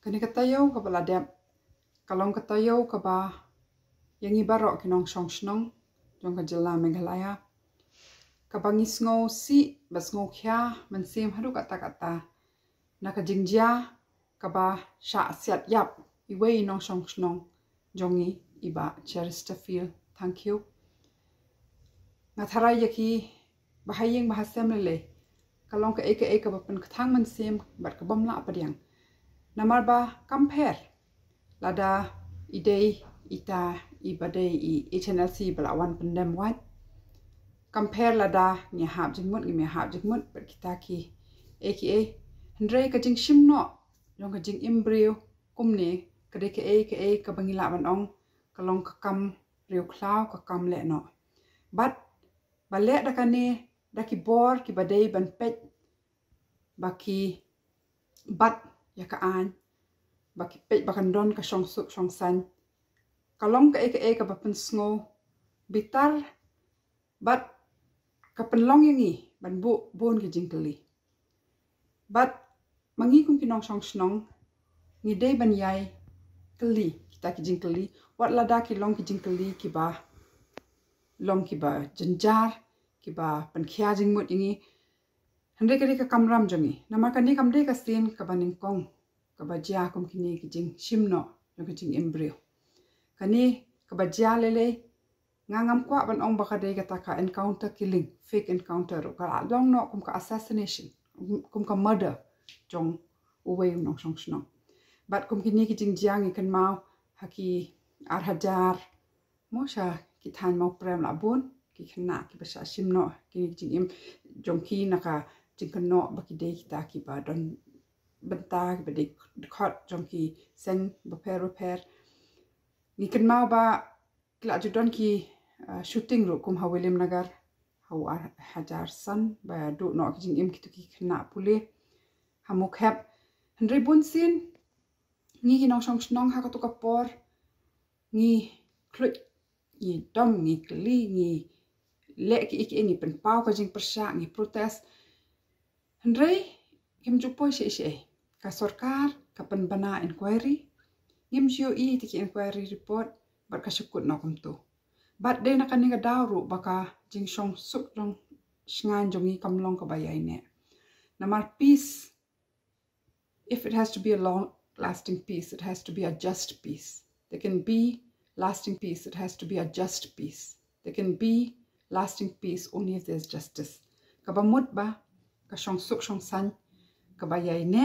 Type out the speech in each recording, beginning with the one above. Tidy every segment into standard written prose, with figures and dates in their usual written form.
Kani katayo ka baladep kalong katayo ka ba yang ibarok kinong shong shnong jong ka jela Meghalaya ka bangis ngo si bas ngo kya mensim hadu kata na ka jingjia ka ba sha siat yap iwe inong shong shnong jongi iba Chesterfield. Thank you. Ngatharay yaki bahayeng bahasem lele kalong ka eka bapen kathang mensim bat ka bomla apadiang namar ba compare lada idei ita ibadei I HNLC balawan pendem wat compare lada nya hab jingmut ngi hab jingmut ber kita ki aka hendrei ka jing shimno jong ka jing imbrio kumne kade ka bangila banong kalong ka kam riu klau ka kam le no but bale da kane da ki bor ki badei ban pet baki bat ya ka an baki pet bakan don ka shong suk shong san kalong ka ka bapen sngo bitar bat ka penlong yangi ban bu bon ki jingkeli bat mangi kum kinong shong snong ni dei ban yai keli kita ki jingkeli wat lada ki long ki jingkeli ki ba long ki ba jenjar ki ba penkhia jingmut yangi hande kali ka kamram jongi nama kani kamde ka sin ka baning kong ka bajia kum kini ki jing shimno jong ki jing embryo kani ka bajia lele ngangam kwa ban ong bakade kata ka encounter killing fake encounter ka long no kum ka assassination kum ka murder jong uwe nong shong shno bat kum kini ki jing jiang ikan mau haki hajar mosha ki than mau prem la bun ki khna ki basa shimno ki jing im jong ki naka jingkano baki dei kita ki ba don benta ki bade khot jong ki sen repair ni kan mau ba kla judon ki shooting ro kum ha William Nagar ha hajar san ba do no ki jing im ki tu ki khna pule hamuk hep hendrei bun sin ni ki nong shong snong ha ka tu ka por ni klut ni dom ni kli ni le ki ni pen pau ka jing persa ni protest hendrei kim jupo she ka sarkar ka pen bana inquiry ngim jio ti inquiry report bat ka shukut no kum tu bat de na kaninga dawru baka jing shong suk jong shngan jongi kamlong ka bayai ne namar peace if it has to be a long lasting peace it has to be a just peace there can be lasting peace it has to be a just peace there can be lasting peace only if there's justice ka bamut ba ka shong suk shong san ka bayai ne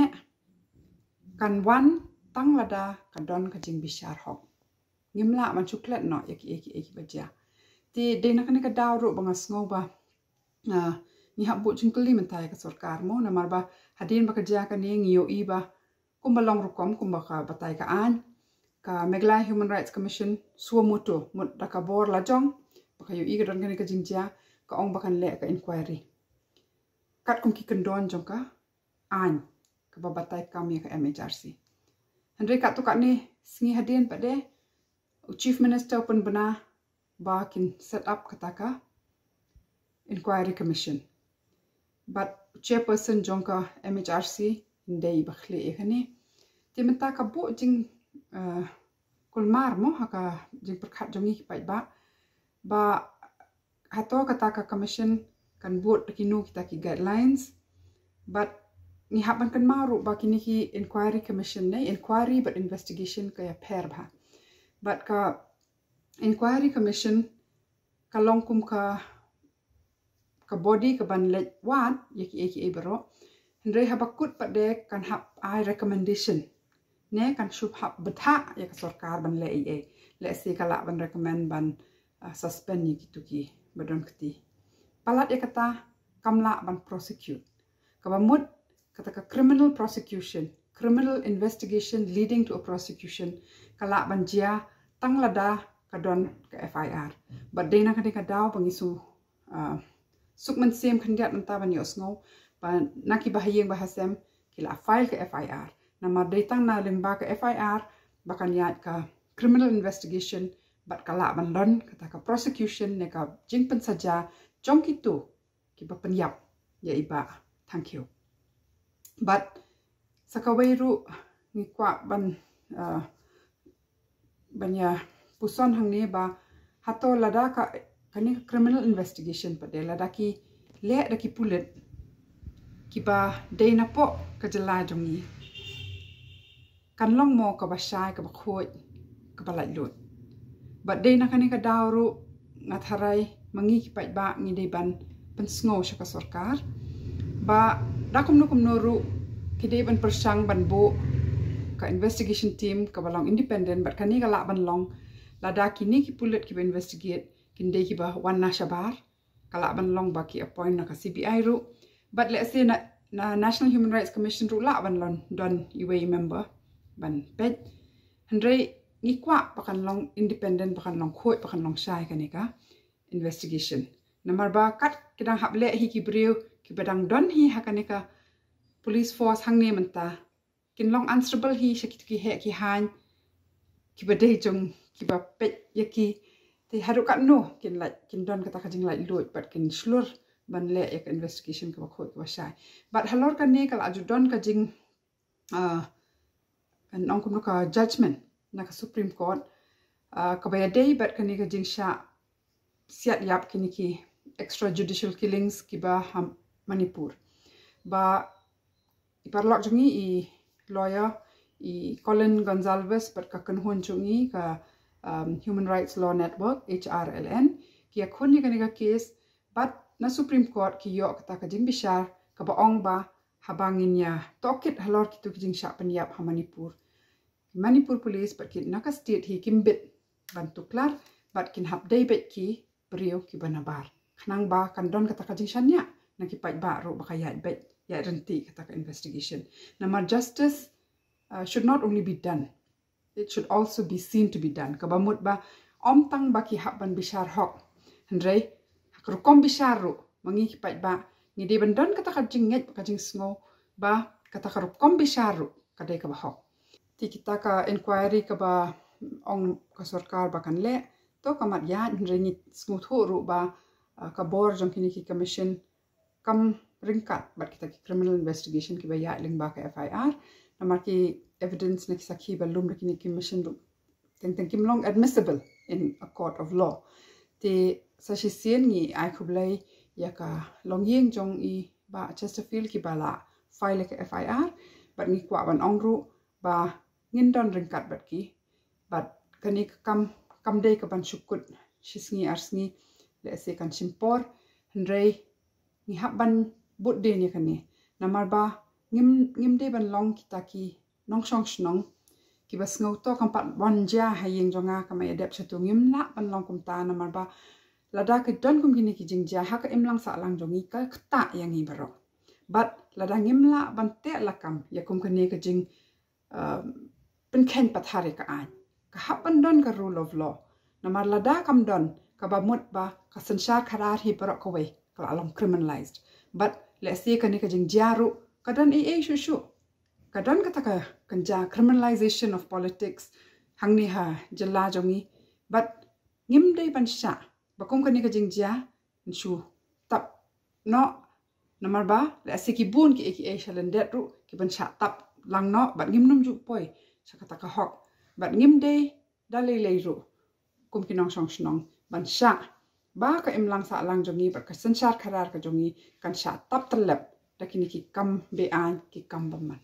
kan wan tang lada ka don ka jing bishar hok ngimla man chuklet no eki baja ti de na ka dawru banga sngo ba ni habbu jingkeli mentai ka sarkar mo namar ba hadin ba ka ja ka ne ngio I ba kumbalong rukom kumbaka batai ka an ka Meghalaya Human Rights Commission suamuto mut da ka bor la jong baka yu I ka don ka jingja ka ong bakan le ka inquiry kat kum ki kendon jong ka an ka babatai kami ka MHRC Hendrei kat tu kat ni singi hadin pade Chief Minister pun bena ba kin set up kataka inquiry commission but chairperson jong ka MHRC ndei bakhli ekhani timenta ka bu jing kulmar mo haka jing perkhat jongi pai ba hato kataka commission kan buat kinu kita ki guidelines but ni haban kan maru ba kini ki inquiry commission ne inquiry but investigation kaya pair ba but ka inquiry commission kalong kum ka body ka ban let wat eki baro hendrei habakut pade kan hab I recommendation ne kan shub hab betha ya ka sarkar ban le se kala ban recommend ban suspend ni ki badon kti palat ya kata kamla ban prosecute kabamut kata ka criminal prosecution criminal investigation leading to a prosecution kala ban jia tang lada kadon ka FIR but dena ka daw bangisu sukman sem khandiat menta ban yosngo ba naki bahayeng bahasem kila file ka FIR nama datang na limba ka FIR bakan yat ka criminal investigation but kala ban don kata ka prosecution ne ka jingpen saja jong kitu ki ba penyap ya iba thank you but sakawairu ngi kwa banya puson hang ni ba hato lada ka kani criminal investigation pa de lada ki le da ki pulit ki ba de na po ka jala jongi kan long mo ka ba shai ka ba khoi ka ba lai lut ba de na kani ka dawru ngatharai mangi ki pai ba ngi de ban pen sngo sha ka sarkar ba dakum no ru ki de ban persang ban bo ka investigation team ka balong independent but kani ka la ban long lada kini ki pulit ki ba investigate kin de ki ba wan na shabar ka la ban long ba ki appoint na ka CBI ru but let's say na National Human Rights Commission ru la ban lon don UA member ban pet handre ni kwa pakan long independent pakan long khoi pakan long shai kani ka investigation number ba kat kidang hable hi ki briu ki badang don hi hakani ka police force hang ne manta kin long answerable hi shakit ki he ki han ki bade jong ki ba pet yaki te haru kat no kin don kata kajing lai lut but kin slur ban le ek investigation ka khoi ka shai but halor kan ne kala ju don kajing an ongkum ka judgment na ka Supreme Court ka ba day but kan ne kajing sha siat yap kini ki extrajudicial killings ki ba Manipur ba iparlok jungi I lawyer I Colin Gonzalez but ka kanhon jungi ka Human Rights Law Network HRLN ki akhon ni kani ka case but na Supreme Court ki yo kata ka jing bishar ka ba ong ba habangin ya tokit halor ki tu jing sha panyap ha Manipur police but ki naka state hi kimbit bantu klar but kin hap day bet ki brio ki banabar khnang ba kan don kata ka jing shanya na ki pai ba ro ba ka ya bet ya renti kata ka investigation namar justice should not only be done it should also be seen to be done ka bamut ba omtang ba ki haban bishar hok handre hakro kom bishar ro mangi ki pai ba ni de ban don kata ka jing nget ka jing sngo ba kata ka kom bishar ro ka de ka ba hok ti kita ka inquiry ka ba ong ka sarkar ba kan le to ka mat ya handre ni sngo tho ro ba ka bor jong kini ki commission kam ringkat bat kita ki criminal investigation ki ba ya ling ba ka FIR namar ki evidence na ki sakhi ba lum kini ki commission teng kim long admissible in a court of law te sa shi sien ni ai khublai ya ka long yeng jong I ba Chesterfield ki ba la file ka FIR bat ni kwa ban ong ru ba ngin don ringkat bat ki bat kani kam dei ka ban shukut shisngi arsngi le se kan chimpor hendrei ni habban budde ni kani namar ba ngim de ban long kita ki nong shong shnong ki bas ngau to kam pat wanja hayeng jonga kama adap chatu ngim la ban long kum ta namar ba lada ki don kum kini ki jingja ha ka imlang sa lang jongi ka khta yang hi baro but lada ngim la ban te lakam ya kum kani ka jing pen khen pathare ka an ka haban don ka rule of law namar lada kam don ka ba mut ba ka sansar kharar hi baro ko we ka along criminalized but let's say kani ka jing jaru kadan shu kadan kata ka kanja criminalization of politics hangni ha jalla jongi but ngim dei ban sha bakum kani ka jing ja shu tap no namar ba let's say ki bun ki shalen det ru ki ban sha tap lang no but ngim num ju poi sa kata ka hok but ngim dei dalai lei ru kum ki nong song snong ban sha ba ka imlang sa lang jongi ba ka sansar kharar ka jongi kan sha tap talap dakini ki kam be an ki kam baman